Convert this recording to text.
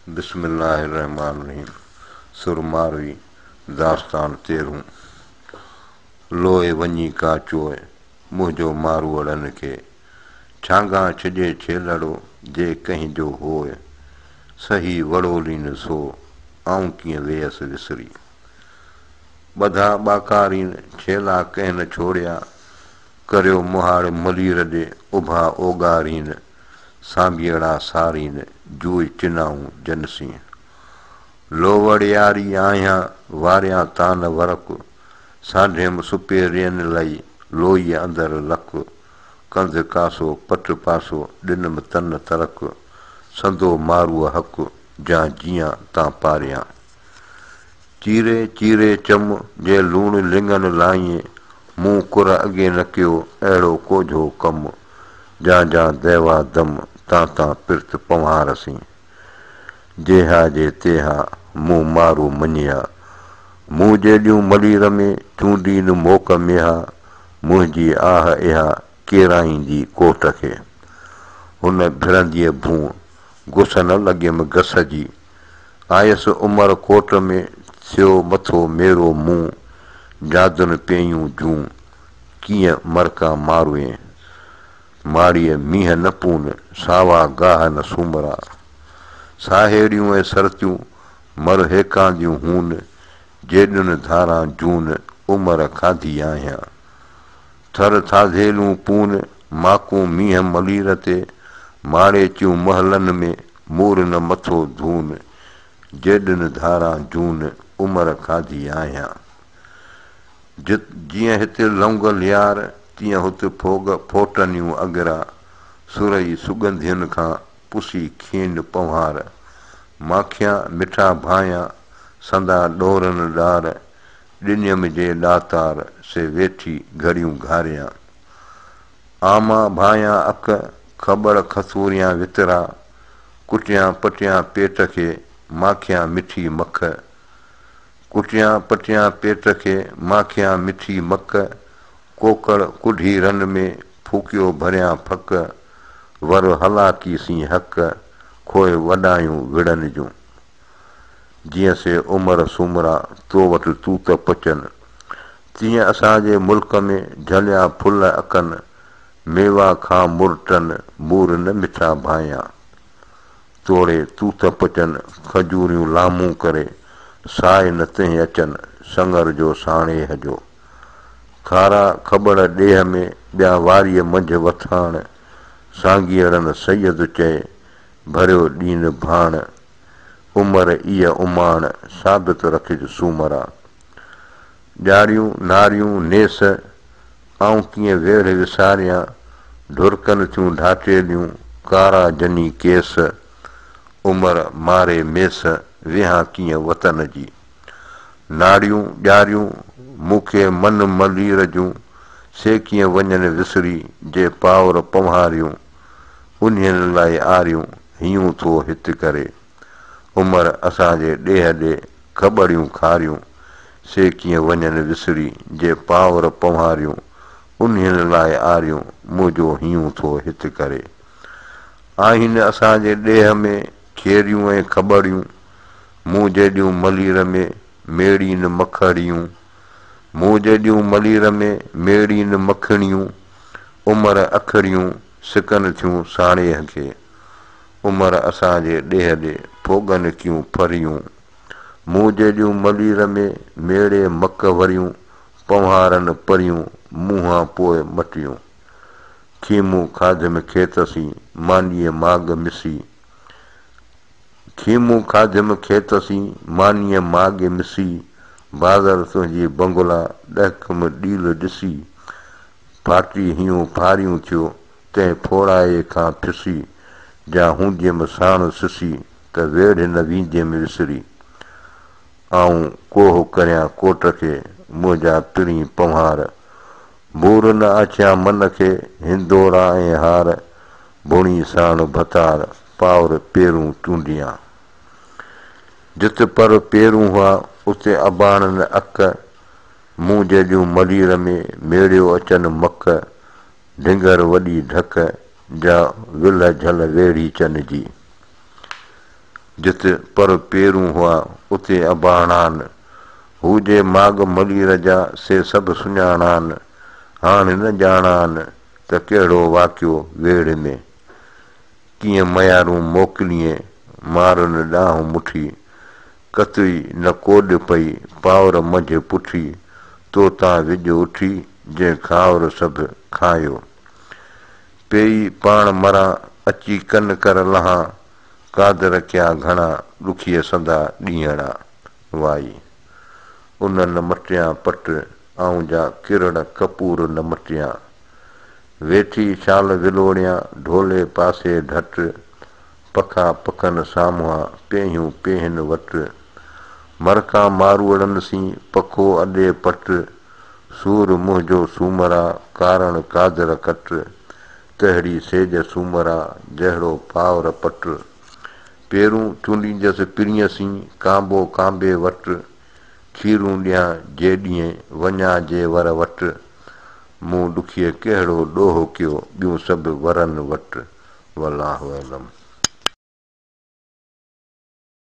बिस्मिल्लाहिर्रहमानिर्रहीम। सुरमारवी दास्तान 13। लोए वञी का चोए मुंहिंजो मारूअड़नि खे, छांगा छॾे छेलड़ो जे कंहिंजो होए, सही वड़ोलीन सो आऊं कीअं वेयसि विसरी। ॿधा ॿाकारीन छेला कंहिं न छोड़िया, करियो मुहाड़ मलीर ॾे उभा ओगारीन, सांभियड़ा सारीन जूई चिनाऊं जनसी। लोवड़ यारी आहियां वारियां तान वरक, साढियम सुपेरियन लई लोई अंदर लक, कंध कासो पट पासो ॾिनम तन तरक, संदो मारूअ हक जा जियां तां पारियां। चीरे चीरे चम जे लूण लिंगन लाइए, मूं कुर अॻे न कयो अहिड़ो कोझो कम, जा जा देवा दम तां तां पिर्त पवारसी। जेहा जे तेहा मूं मारू मञिया, मूं जेॾियूं मलीर में चूंडी न मोक मेहा, मुंहिंजी आह इहा केराईंदी कोट खे। हुन भिड़ंदीअ भूं गुस न लॻियमि गस जी, आयसि उमर कोट में थियो मथो मेरो मुंहुं, जादुन पियूं जूं कीअं मरका मारूए, माड़ीअ मींहं न पून सावा गाह न सूमरा। साहेड़ियूं ऐं सरतियूं मर हेकांदियूं हून, जेॾुनि धारां जून उमर खाधी आहियां। थर थाधेलूं पून माकूं मींहं मलीर ते, माड़े चियूं महलनि में मूर न मथो धून, जेॾुनि धारां जून उमर खाधी आहियां। जीअं हिते लौंगल यार तीअं हुते फोटनियूं अगरा, सुरई सुगंधियुनि खां पुसी खीन पवार, माखियां मिठा भायां संदा ॾोरनि ॾार, ॾिनियम जे ॾातार से वेठी घड़ियूं घारियां। आमा भायां अक खबड़ खसूरियां वितरा, कुटियां पटियां पेट खे माखियां मिठी मख, कुटियां पटियां पेट खे माखियां मिठी मख, कोकड़ कुढी रन में फूकियो भरियां फक, वर हलाकी सी हक खोए वॾायूं विड़न जूं। जीअं से उमर सूमरा तो वटि तूं त पचनि, तीअं असांजे मुल्क में झलिया फुल अकनि, मेवा खां मुर्टन मूर न मिठा भायां। तोड़े तूं त पचनि खजूरियूं लामूं करे, साए न तंहिं अचनि संगर जो साणे हजो। खारा खबड़ ॾेह में ॿिया वारीअ मंझि वथाण, सांघीअड़नि सैयद चए भरियो ॾीन भाण, उमर इहा उमाण साबित रखिज सूमरा। ॼाड़ियूं नारियूं नेस आऊं कीअं वेड़ विसारियां, ढुरकनि थियूं ढाटेलियूं कारा जनी केस, उमर मारे मेस विहां कीअं वतन जी। नाड़ियूं ॼारियूं मूंखे मन मलीर जूं, से कीअं वञनि विसरी जे पावर पवारियूं, उन्हनि लाइ आरियूं हियूं थो हित करे, उमर असांजे ॾेह ॾे खबड़ियूं खारियूं, से कीअं वञनि विसरी जे पावर पवारियूं, उन्हनि लाइ आरियूं मुंहिंजो हियूं थो हित करे। आहिनि असांजे ॾेह में खेरियूं ऐं खबड़ियूं, मूं जेॾियूं मलीर में मेड़ी न मखड़ियूं, मूं जेॾियूं मलीर में मेड़ी न मखणियूं, उमर अखड़ियूं सिकनि थियूं साणे खे, उमर असांजे ॾेह ॾे फोगन कियूं फरियूं, मूं जेॾियूं मलीर में मेड़े मक वरियूं, पवारनि परियूं मुंहां पोइ मटियूं। खीमूं खाधमि खेतसी मानीअ माग मिसी, खीमूं खाधमि खेतसी मानीअ माग मिसी, बाज़र तुंहिंजी बंगुला ॾहकमि ॾील ॾिसी, फाटी हियूं फारियूं थियो तंहिं फोड़ाए खां फिसी, जा हूंदियमि साण सिसी त वेढ़ न वींदियमि विसरी। आऊं कोह करियां कोट खे मुंहिंजा पिणी पवार, बूर न अचिया मन खे हिंदोरा ऐं हार, भुणी साण भतार पावर पेरूं चूंडियां। जिते पर पेरूं हुआ उते अबाणनि अक, मूं जेॾियूं मलीर में मेड़ियो अचनि मक, ढिंगर वॾी ढक जा विल झल वेड़ी चन जी। जिते पर पेरूं हुआ उते अबाणान, हू जे माग मली रजा से सभु सुञाणान, हाणे न ॼाणान त कहिड़ो वाक़ियो वेड़ में, कीअं मयारूं मोकिलिए मारन ॾांहुं मुठी, कतई न कोॾ पई पावर मंझि पुठी, तो तां विझ उठी जंहिं खावर सभु खायो, पेई पाण मरां अची कन कर लहां, कादर कया घणा ॾुखीअ संदा ॾींहड़ा, वाई उन न मटियां पट आऊं जा किरड़ कपूर न मटियां, वेठी शाल विलोड़ियां ढोले पासे ढट, पखा पखन साम्हूं पेहियूं पेहन वट, मरका मारूड़न सी पखो अॾे पट, सूर मुंहिंजो सूमरा कारण कादर कट, तहिड़ी सेज सूमरा जहिड़ो पावर पट, पेरूं चूंडींदसि पिरीअ सी कांबो कांबे वट, खीरूं ॾियां जे ॾींहुं वञा जे वर वट, मूं ॾुखीअ कहिड़ो ॾोह कयो ॿियूं सभु वरनि वटि, वल्लाहु अलम।